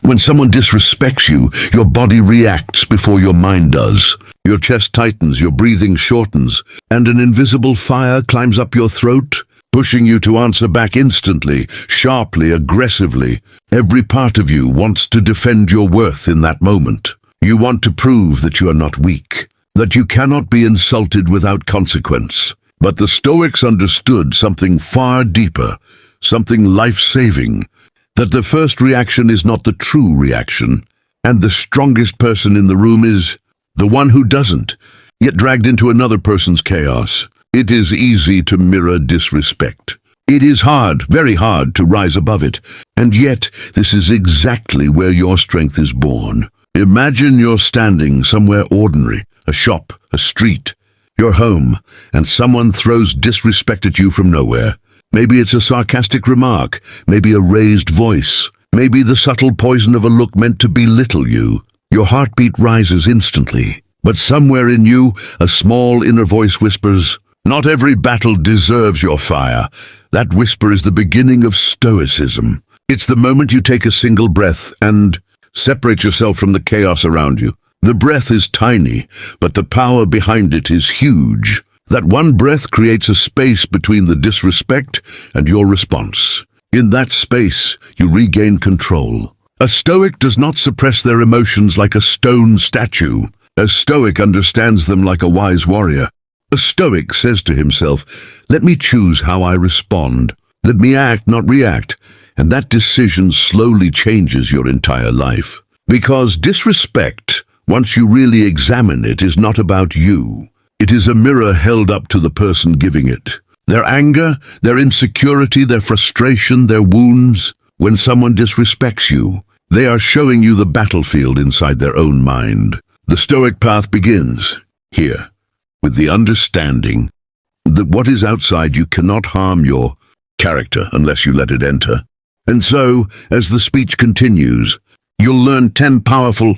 When someone disrespects you, your body reacts before your mind does. Your chest tightens, your breathing shortens, and an invisible fire climbs up your throat, pushing you to answer back instantly, sharply, aggressively. Every part of you wants to defend your worth in that moment. You want to prove that you are not weak, that you cannot be insulted without consequence. But the Stoics understood something far deeper, something life-saving, that the first reaction is not the true reaction, and the strongest person in the room is the one who doesn't get dragged into another person's chaos. It is easy to mirror disrespect. It is hard, very hard, to rise above it, and yet this is exactly where your strength is born. Imagine you're standing somewhere ordinary, a shop, a street, your home, and someone throws disrespect at you from nowhere. Maybe it's a sarcastic remark, maybe a raised voice, maybe the subtle poison of a look meant to belittle you. Your heartbeat rises instantly, but somewhere in you, a small inner voice whispers, "Not every battle deserves your fire." That whisper is the beginning of Stoicism. It's the moment you take a single breath and separate yourself from the chaos around you. The breath is tiny, but the power behind it is huge. That one breath creates a space between the disrespect and your response. In that space, you regain control. A Stoic does not suppress their emotions like a stone statue. A Stoic understands them like a wise warrior. A Stoic says to himself, "Let me choose how I respond. Let me act, not react." And that decision slowly changes your entire life. Because disrespect, once you really examine it, is not about you. It is a mirror held up to the person giving it. Their anger, their insecurity, their frustration, their wounds. When someone disrespects you, they are showing you the battlefield inside their own mind. The Stoic path begins here, with the understanding that what is outside you cannot harm your character unless you let it enter. And so, as the speech continues, you'll learn 10 powerful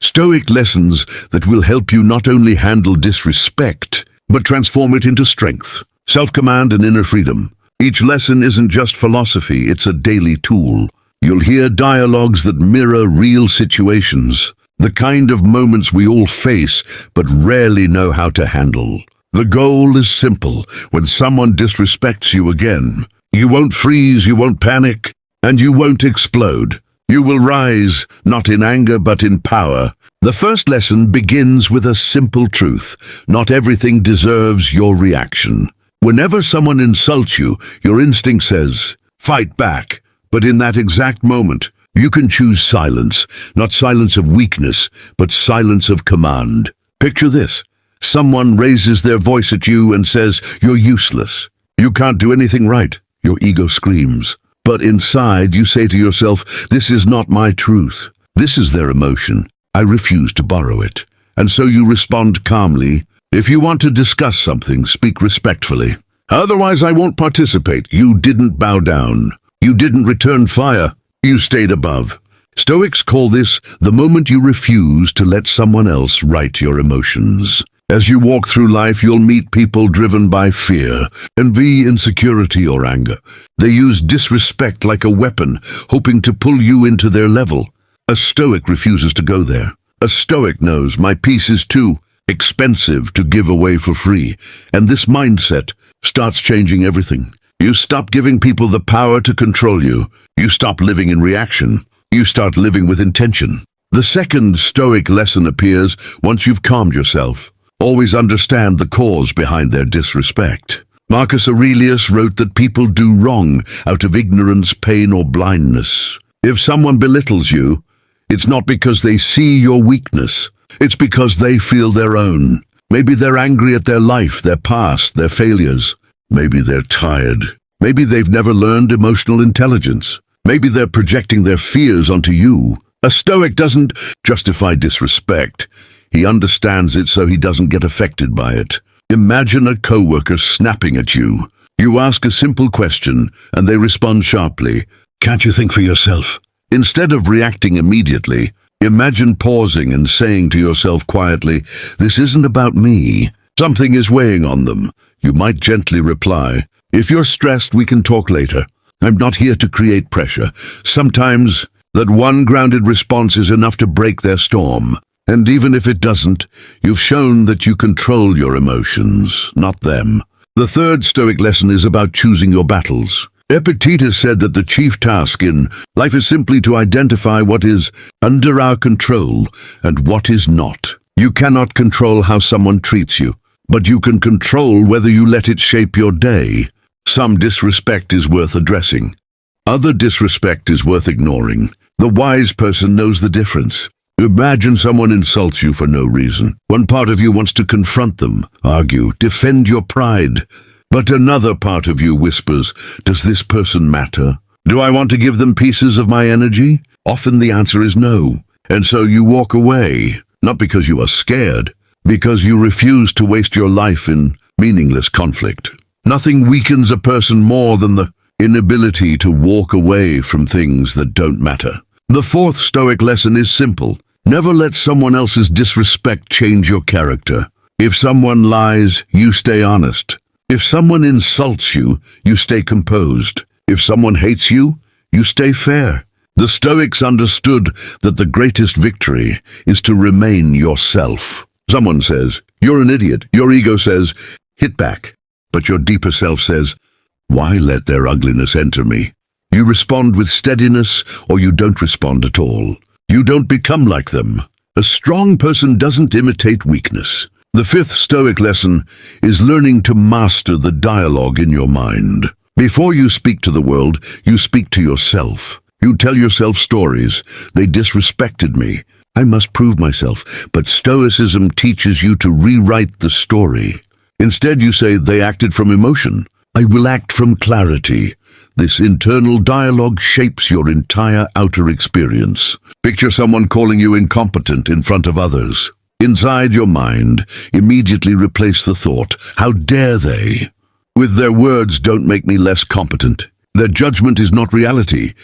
Stoic lessons that will help you not only handle disrespect, but transform it into strength, self-command, and inner freedom. Each lesson isn't just philosophy, it's a daily tool. You'll hear dialogues that mirror real situations, the kind of moments we all face but rarely know how to handle. The goal is simple. When someone disrespects you again, you won't freeze, you won't panic, and you won't explode. You will rise, not in anger but in power. The first lesson begins with a simple truth. Not everything deserves your reaction. Whenever someone insults you, your instinct says, fight back. But in that exact moment, you can choose silence, not silence of weakness, but silence of command. Picture this. Someone raises their voice at you and says, "You're useless. You can't do anything right." Your ego screams. But inside, you say to yourself, "This is not my truth. This is their emotion. I refuse to borrow it." And so you respond calmly. "If you want to discuss something, speak respectfully. Otherwise, I won't participate." You didn't bow down. You didn't return fire. You stayed above. Stoics call this the moment you refuse to let someone else write your emotions. As you walk through life, you'll meet people driven by fear, envy, insecurity, or anger. They use disrespect like a weapon, hoping to pull you into their level. A Stoic refuses to go there. A Stoic knows my peace is too expensive to give away for free. And this mindset starts changing everything. You stop giving people the power to control you. You stop living in reaction. You start living with intention. The second Stoic lesson appears once you've calmed yourself. Always understand the cause behind their disrespect. Marcus Aurelius wrote that people do wrong out of ignorance, pain, or blindness. If someone belittles you, it's not because they see your weakness. It's because they feel their own. Maybe they're angry at their life, their past, their failures. Maybe they're tired. Maybe they've never learned emotional intelligence. Maybe they're projecting their fears onto you. A Stoic doesn't justify disrespect. He understands it so he doesn't get affected by it. Imagine a coworker snapping at you. You ask a simple question, and they respond sharply. "Can't you think for yourself?" Instead of reacting immediately, imagine pausing and saying to yourself quietly, "This isn't about me. Something is weighing on them." You might gently reply, "If you're stressed, we can talk later. I'm not here to create pressure." Sometimes that one grounded response is enough to break their storm. And even if it doesn't, you've shown that you control your emotions, not them. The third Stoic lesson is about choosing your battles. Epictetus said that the chief task in life is simply to identify what is under our control and what is not. You cannot control how someone treats you, but you can control whether you let it shape your day. Some disrespect is worth addressing. Other disrespect is worth ignoring. The wise person knows the difference. Imagine someone insults you for no reason. One part of you wants to confront them, argue, defend your pride. But another part of you whispers, does this person matter? Do I want to give them pieces of my energy? Often the answer is no. And so you walk away, not because you are scared, because you refuse to waste your life in meaningless conflict. Nothing weakens a person more than the inability to walk away from things that don't matter. The fourth Stoic lesson is simple. Never let someone else's disrespect change your character. If someone lies, you stay honest. If someone insults you, you stay composed. If someone hates you, you stay fair. The Stoics understood that the greatest victory is to remain yourself. Someone says, you're an idiot. Your ego says, hit back. But your deeper self says, why let their ugliness enter me? You respond with steadiness, or you don't respond at all. You don't become like them. A strong person doesn't imitate weakness. The fifth Stoic lesson is learning to master the dialogue in your mind. Before you speak to the world, you speak to yourself. You tell yourself stories. They disrespected me. I must prove myself. But Stoicism teaches you to rewrite the story. Instead, you say, they acted from emotion. I will act from clarity. This internal dialogue shapes your entire outer experience. Picture someone calling you incompetent in front of others. Inside your mind, immediately replace the thought, how dare they? With their words don't make me less competent. Their judgment is not reality.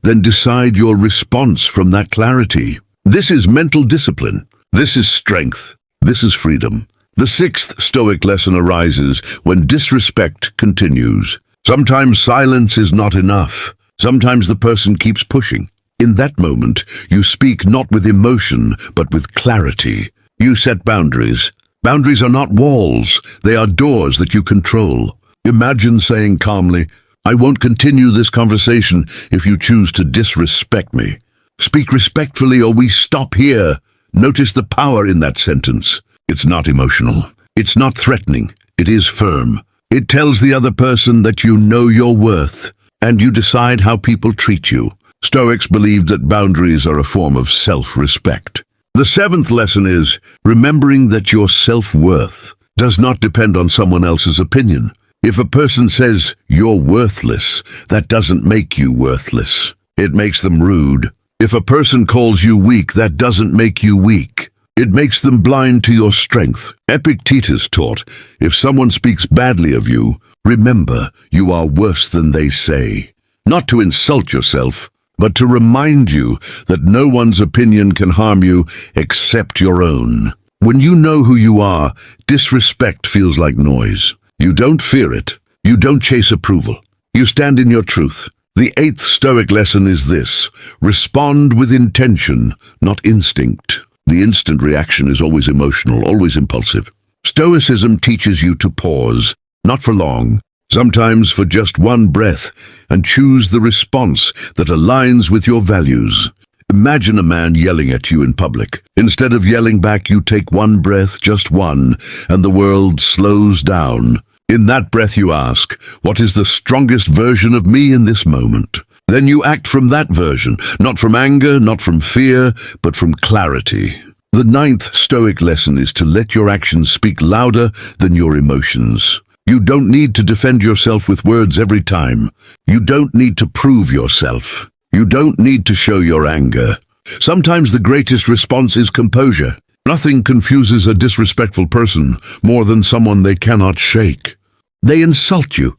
Then decide your response from that clarity. This is mental discipline. This is strength. This is freedom. The sixth Stoic lesson arises when disrespect continues. Sometimes silence is not enough. Sometimes the person keeps pushing. In that moment, you speak not with emotion, but with clarity. You set boundaries. Boundaries are not walls. They are doors that you control. Imagine saying calmly, I won't continue this conversation if you choose to disrespect me. Speak respectfully or we stop here. Notice the power in that sentence. It's not emotional. It's not threatening. It is firm. It tells the other person that you know your worth, and you decide how people treat you. Stoics believed that boundaries are a form of self-respect. The seventh lesson is remembering that your self-worth does not depend on someone else's opinion. If a person says you're worthless, that doesn't make you worthless. It makes them rude. If a person calls you weak, that doesn't make you weak. It makes them blind to your strength. Epictetus taught, if someone speaks badly of you, remember you are worse than they say. Not to insult yourself, but to remind you that no one's opinion can harm you except your own. When you know who you are, disrespect feels like noise. You don't fear it. You don't chase approval. You stand in your truth. The eighth Stoic lesson is this: respond with intention, not instinct. The instant reaction is always emotional, always impulsive. Stoicism teaches you to pause, not for long, sometimes for just one breath, and choose the response that aligns with your values. Imagine a man yelling at you in public. Instead of yelling back, you take one breath, just one, and the world slows down. In that breath you ask, what is the strongest version of me in this moment? Then you act from that version, not from anger, not from fear, but from clarity. The ninth Stoic lesson is to let your actions speak louder than your emotions. You don't need to defend yourself with words every time. You don't need to prove yourself. You don't need to show your anger. Sometimes the greatest response is composure. Nothing confuses a disrespectful person more than someone they cannot shake. They insult you.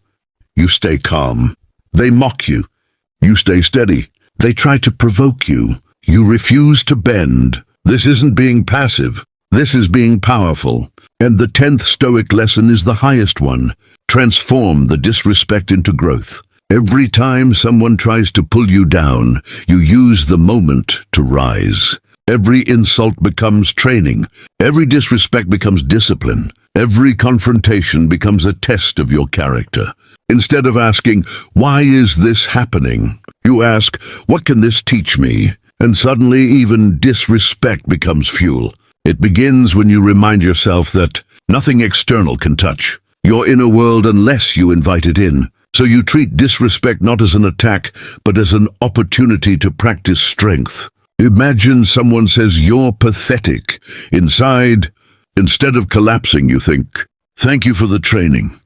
You stay calm. They mock you. You stay steady. They try to provoke you. You refuse to bend. This isn't being passive. This is being powerful. And the 10th Stoic lesson is the highest one. Transform the disrespect into growth. Every time someone tries to pull you down, you use the moment to rise. Every insult becomes training. Every disrespect becomes discipline. Every confrontation becomes a test of your character. Instead of asking, "Why is this happening?" you ask, "What can this teach me?" And suddenly even disrespect becomes fuel. It begins when you remind yourself that nothing external can touch your inner world unless you invite it in. So you treat disrespect not as an attack, but as an opportunity to practice strength. Imagine someone says you're pathetic. Inside, instead of collapsing, you think, "Thank you for the training.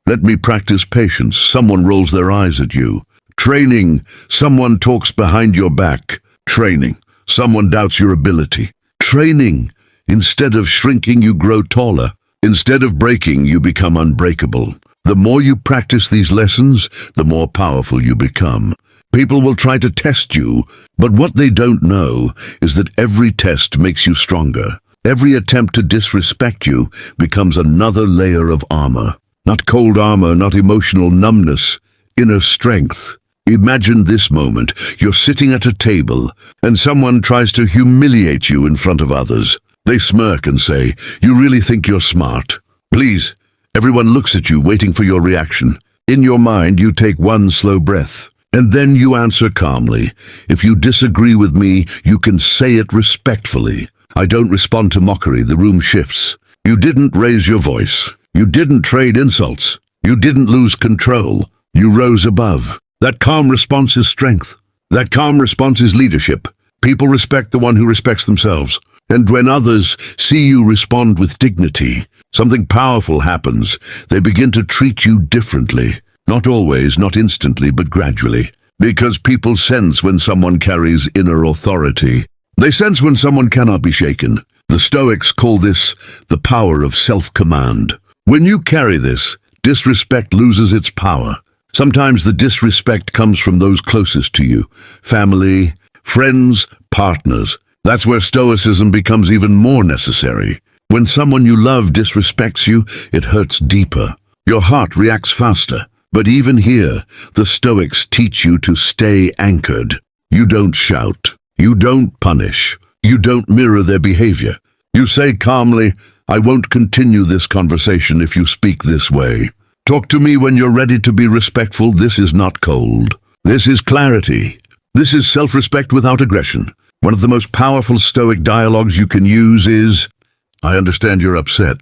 Let me practice patience." Someone rolls their eyes at you. Training. Someone talks behind your back. Training. Someone doubts your ability. Training. Instead of shrinking, you grow taller. Instead of breaking, you become unbreakable. The more you practice these lessons, the more powerful you become. People will try to test you, but what they don't know is that every test makes you stronger. Every attempt to disrespect you becomes another layer of armor. Not cold armor, not emotional numbness, inner strength. Imagine this moment. You're sitting at a table, and someone tries to humiliate you in front of others. They smirk and say, "You really think you're smart? Please." Everyone looks at you, waiting for your reaction. In your mind, you take one slow breath, and then you answer calmly. "If you disagree with me, you can say it respectfully." I don't respond to mockery. The room shifts. You didn't raise your voice. You didn't trade insults. You didn't lose control. You rose above. That calm response is strength. That calm response is leadership. People respect the one who respects themselves. And when others see you respond with dignity, something powerful happens. They begin to treat you differently. Not always, not instantly, but gradually. Because people sense when someone carries inner authority. They sense when someone cannot be shaken. The Stoics call this the power of self-command. When you carry this, disrespect loses its power. Sometimes the disrespect comes from those closest to you. Family, friends, partners. That's where Stoicism becomes even more necessary. When someone you love disrespects you, it hurts deeper. Your heart reacts faster. But even here, the Stoics teach you to stay anchored. You don't shout. You don't punish. You don't mirror their behavior. You say calmly, "I won't continue this conversation if you speak this way. Talk to me when you're ready to be respectful." This is not cold. This is clarity. This is self-respect without aggression. One of the most powerful Stoic dialogues you can use is, "I understand you're upset,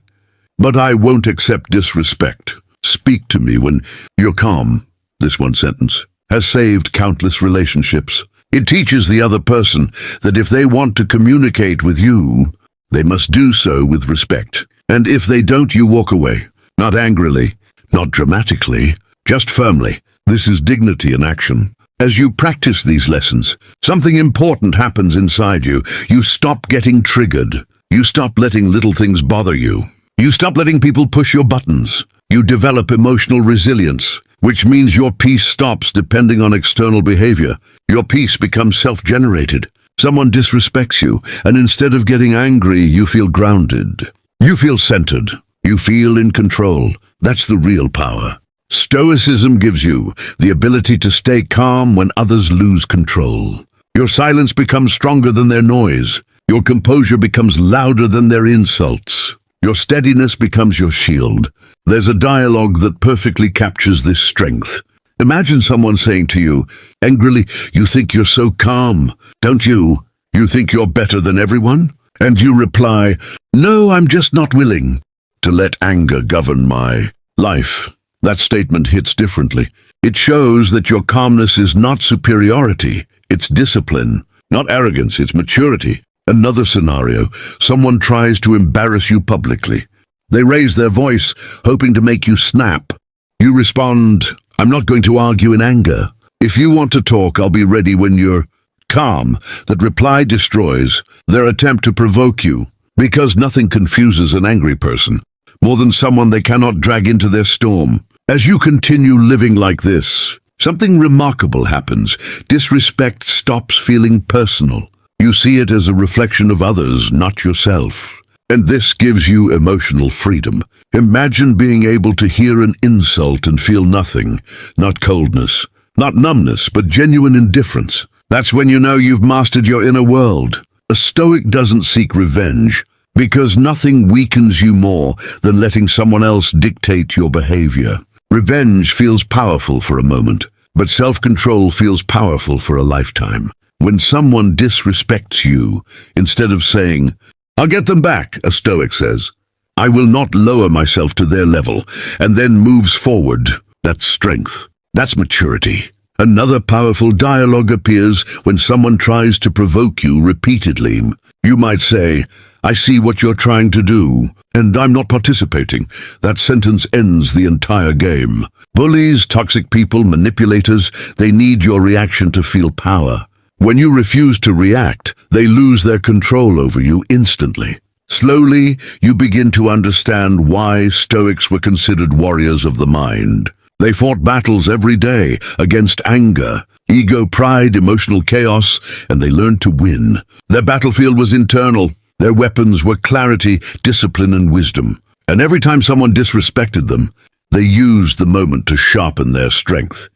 but I won't accept disrespect. Speak to me when you're calm." This one sentence has saved countless relationships. It teaches the other person that if they want to communicate with you, they must do so with respect. And if they don't, you walk away. Not angrily, not dramatically, just firmly. This is dignity in action. As you practice these lessons, something important happens inside you. You stop getting triggered. You stop letting little things bother you. You stop letting people push your buttons. You develop emotional resilience, which means your peace stops depending on external behavior. Your peace becomes self-generated. Someone disrespects you, and instead of getting angry, you feel grounded. You feel centered. You feel in control. That's the real power. Stoicism gives you the ability to stay calm when others lose control. Your silence becomes stronger than their noise. Your composure becomes louder than their insults. Your steadiness becomes your shield. There's a dialogue that perfectly captures this strength. Imagine someone saying to you, angrily, "You think you're so calm, don't you? You think you're better than everyone?" And you reply, "No, I'm just not willing to let anger govern my life." That statement hits differently. It shows that your calmness is not superiority, it's discipline. Not arrogance, it's maturity. Another scenario, someone tries to embarrass you publicly. They raise their voice, hoping to make you snap. You respond, "I'm not going to argue in anger. If you want to talk, I'll be ready when you're calm." That reply destroys their attempt to provoke you, because nothing confuses an angry person more than someone they cannot drag into their storm. As you continue living like this, something remarkable happens. Disrespect stops feeling personal. You see it as a reflection of others, not yourself. And this gives you emotional freedom. Imagine being able to hear an insult and feel nothing, not coldness, Not numbness, but genuine indifference. That's when you know you've mastered your inner world. A Stoic doesn't seek revenge, because nothing weakens you more than letting someone else dictate your behavior. Revenge feels powerful for a moment, but self-control feels powerful for a lifetime. When someone disrespects you, instead of saying, "I'll get them back," a Stoic says, "I will not lower myself to their level," and then moves forward. That's strength. That's maturity. Another powerful dialogue appears when someone tries to provoke you repeatedly. You might say, "I see what you're trying to do, and I'm not participating." That sentence ends the entire game. Bullies, toxic people, manipulators, they need your reaction to feel power. When you refuse to react, they lose their control over you instantly. Slowly, you begin to understand why Stoics were considered warriors of the mind. They fought battles every day against anger, ego, pride, emotional chaos, and they learned to win. Their battlefield was internal. Their weapons were clarity, discipline, and wisdom. And every time someone disrespected them, they used the moment to sharpen their strength.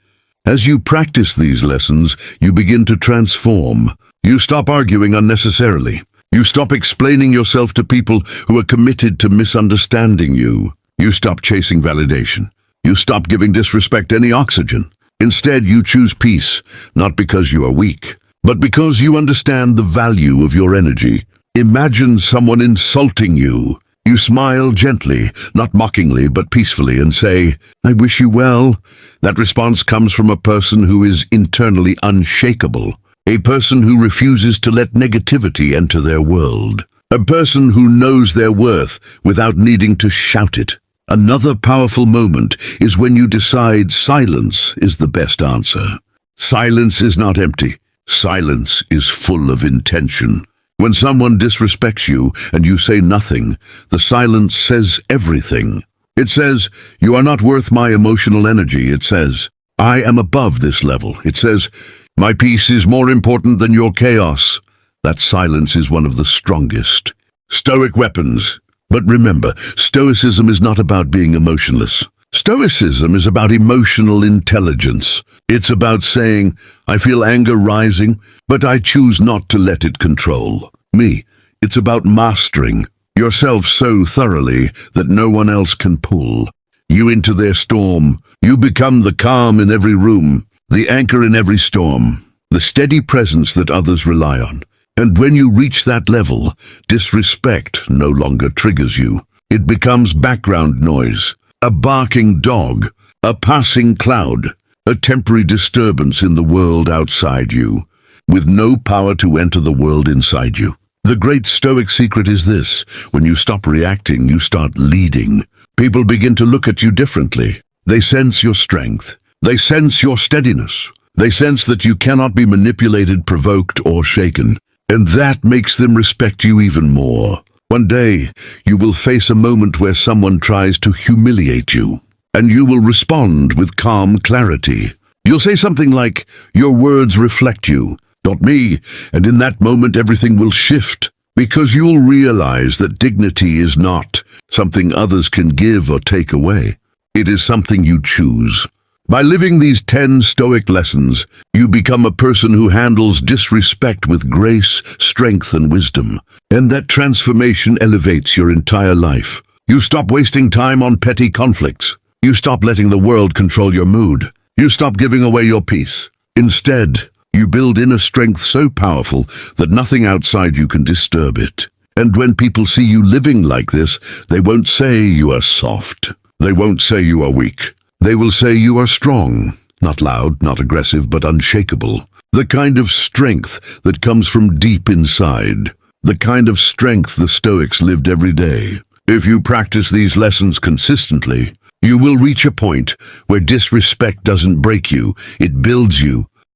As you practice these lessons, you begin to transform. You stop arguing unnecessarily. You stop explaining yourself to people who are committed to misunderstanding you. You stop chasing validation. You stop giving disrespect any oxygen. Instead, you choose peace, not because you are weak, but because you understand the value of your energy. Imagine someone insulting you. You smile gently, not mockingly, but peacefully, and say, "I wish you well." That response comes from a person who is internally unshakable, a person who refuses to let negativity enter their world, a person who knows their worth without needing to shout it. Another powerful moment is when you decide silence is the best answer. Silence is not empty. Silence is full of intention. When someone disrespects you and you say nothing, the silence says everything. It says, "You are not worth my emotional energy." It says, "I am above this level." It says, "My peace is more important than your chaos." That silence is one of the strongest. Stoic weapons. But remember, Stoicism is not about being emotionless. Stoicism is about emotional intelligence. It's about saying, "I feel anger rising, but I choose not to let it control me." It's about mastering yourself so thoroughly that no one else can pull you into their storm. You become the calm in every room, the anchor in every storm, the steady presence that others rely on. And when you reach that level, disrespect no longer triggers you. It becomes background noise, a barking dog, a passing cloud, a temporary disturbance in the world outside you, with no power to enter the world inside you. The great Stoic secret is this: when you stop reacting, you start leading. People begin to look at you differently. They sense your strength. They sense your steadiness. They sense that you cannot be manipulated, provoked, or shaken. And that makes them respect you even more. One day, you will face a moment where someone tries to humiliate you, and you will respond with calm clarity. You'll say something like, "Your words reflect you, not me," and in that moment everything will shift, because you'll realize that dignity is not something others can give or take away. It is something you choose. By living these 10 Stoic lessons, you become a person who handles disrespect with grace, strength, and wisdom. And that transformation elevates your entire life. You stop wasting time on petty conflicts. You stop letting the world control your mood. You stop giving away your peace. Instead, you build inner strength so powerful that nothing outside you can disturb it. And when people see you living like this, they won't say you are soft. They won't say you are weak. They will say you are strong, not loud, not aggressive, but unshakable. The kind of strength that comes from deep inside. The kind of strength the Stoics lived every day. If you practice these lessons consistently, you will reach a point where disrespect doesn't break you, it builds you.